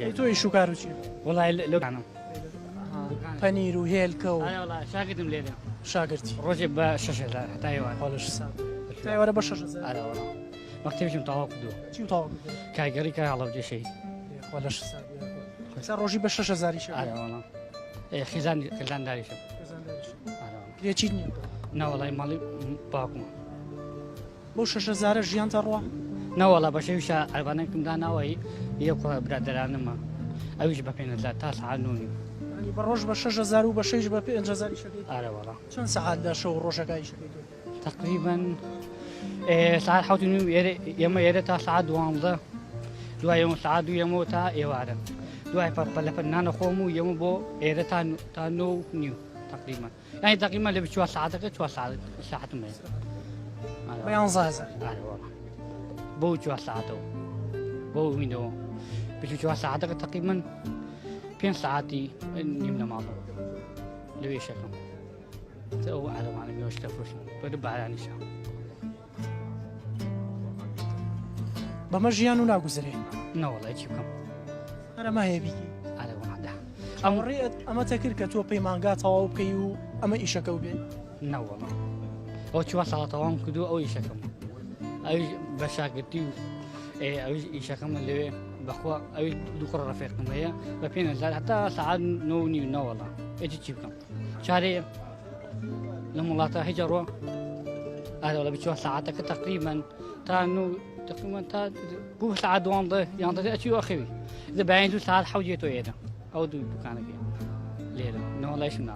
توی شو کارو چی؟ والله لو كانوا پنیر و هێلکە و انا والله شاكدم ليلة شاگرتی روجي بشاشة حتى ايوان حالش سام تایوارە بە 6,000 انا والله مكتبش متوقع دو چی و تاوا كاي قري كاي على بدي شيء حالش سام سر ڕۆژی بە 6,000 شە انا والله إيه خزان داري شو انا والله لێ چی نییە نا والله مالي باكم بۆ 6,000 ژیان تا ڕوا نا والله بشوش عربانا كم دانا وهي يوكو برادران ما اويش ببين لا تاس عنوني ینی بە ڕۆژ بە 6,000 و بە 6 بە 5,000 شەکەیت انا والله چەند سەعات لە شەو ڕۆژەکەی شەکەیت تقريبا ساعات حوت يما يرتا ساعات دوامضة دوا يوم ساعات يوم تا يوارن دوا يفرق فنان خومو يوم بو يرتا تانو نيو تقريبا يعني تقريبا اللي بشوا ساعتك شوا ساعات ما بە 11,000 والله بو شوا ساعته بو مينو بشوا ساعتك تقريبا 5 ساعاتي نمنا معه لو يشكم تو على معنا ميوش تفرش بربع على نشا بەمە ژیان و ناگوزرێ نا والله يجيبكم هەرەمە هەیە بیکی على واحدة ئەمڕێت ئەمە تەکرد کە تۆ پەیمانگا تەواو بکەی و ئەمە ئیشەکە و بێ نا والله او شوا ساعتهم كدو او يشكم اي بشاكتي او يشكم اللي بخوا او دكر رفيقكم هي بين زاد حتى ساعات نوني نا والله اجي تجيبكم شاري لما الله هجروا هذا ولا بتشوف ساعتك تقريبا تانو تقريبا تا بو ساعة دوام ده يعني أشياء أخوي إذا بعدين ساعات حوجيته يدا أو دو كانك ليلة نو لا يشمناه